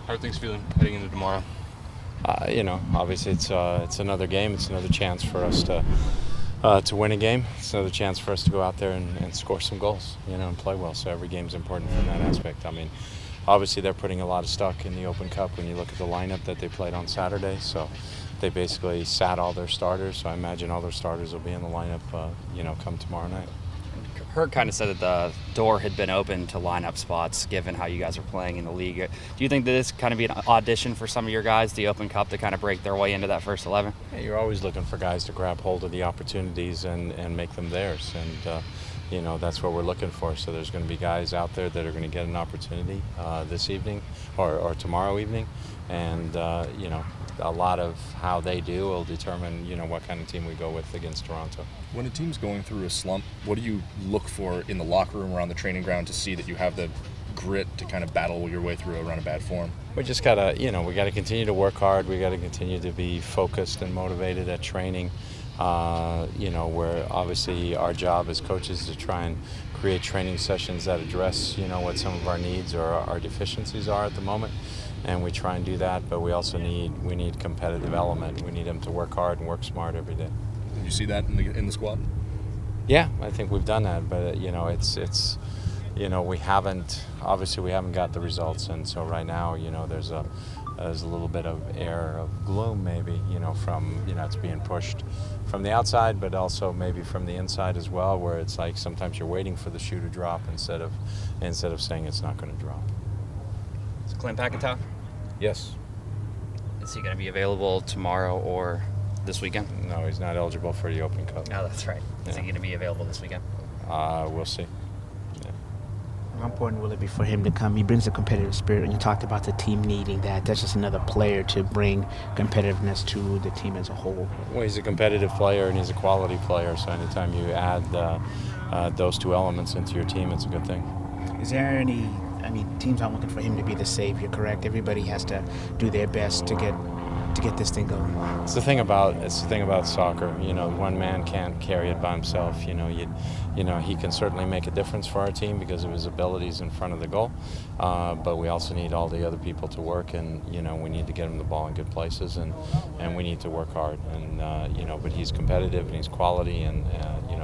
How are things feeling heading into tomorrow? Obviously it's another game. It's another chance for us to win a game. It's another chance for us to go out there and score some goals, and play well. So every game's important from that aspect. I mean, obviously they're putting a lot of stock in the Open Cup when you look at the lineup that they played on Saturday. So they basically sat all their starters. So I imagine all their starters will be in the lineup, come tomorrow night. Herc kind of said that the door had been open to lineup spots given how you guys are playing in the league. Do you think that this kind of be an audition for some of your guys, the Open Cup, to kind of break their way into that first 11? Yeah, you're always looking for guys to grab hold of the opportunities and make them theirs. And, that's what we're looking for. So there's going to be guys out there that are going to get an opportunity this evening or tomorrow evening. And, a lot of how they do will determine, what kind of team we go with against Toronto. When a team's going through a slump, what do you look for in the locker room or on the training ground to see that you have the grit to kind of battle your way through around a bad form? We just gotta, we gotta continue to work hard. We gotta continue to be focused and motivated at training. Where obviously our job as coaches is to try and create training sessions that address, what some of our needs or our deficiencies are at the moment. And we try and do that, but we also need competitive element. We need them to work hard and work smart every day. Did you see that in the squad? Yeah, I think we've done that, but it's we haven't got the results, and so right now, there's a little bit of air of gloom maybe, from it's being pushed from the outside, but also maybe from the inside as well, where it's like sometimes you're waiting for the shoe to drop instead of saying it's not going to drop. Is Clint back in town? Yes. Is he going to be available tomorrow or this weekend? No, he's not eligible for the Open Cup. No, that's right. Is he going to be available this weekend? We'll see. Yeah. How important will it be for him to come? He brings a competitive spirit, and you talked about the team needing that. That's just another player to bring competitiveness to the team as a whole. Well, he's a competitive player, and he's a quality player, so anytime you add those two elements into your team, it's a good thing. Is there any... teams aren't looking for him to be the savior, correct? Everybody has to do their best to get this thing going. It's the thing about soccer. One man can't carry it by himself. He can certainly make a difference for our team because of his abilities in front of the goal. But we also need all the other people to work, and we need to get him the ball in good places, and we need to work hard. And but he's competitive and he's quality, and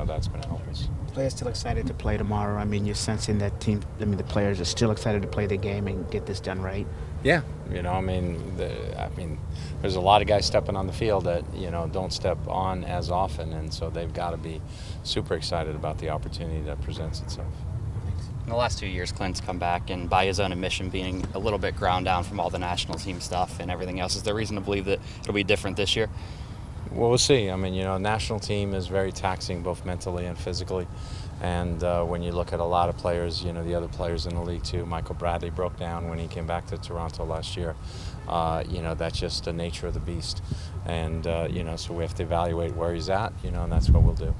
that's going to help us. Players still excited to play tomorrow. You're sensing that team. The players are still excited to play the game and get this done right. Yeah, there's a lot of guys stepping on the field that don't step on as often, and so they've got to be super excited about the opportunity that presents itself. In the last 2 years, Clint's come back, and by his own admission, being a little bit ground down from all the national team stuff and everything else. Is there reason to believe that it'll be different this year? Well, we'll see. National team is very taxing both mentally and physically. And when you look at a lot of players, the other players in the league too, Michael Bradley broke down when he came back to Toronto last year. That's just the nature of the beast. And, so we have to evaluate where he's at, and that's what we'll do.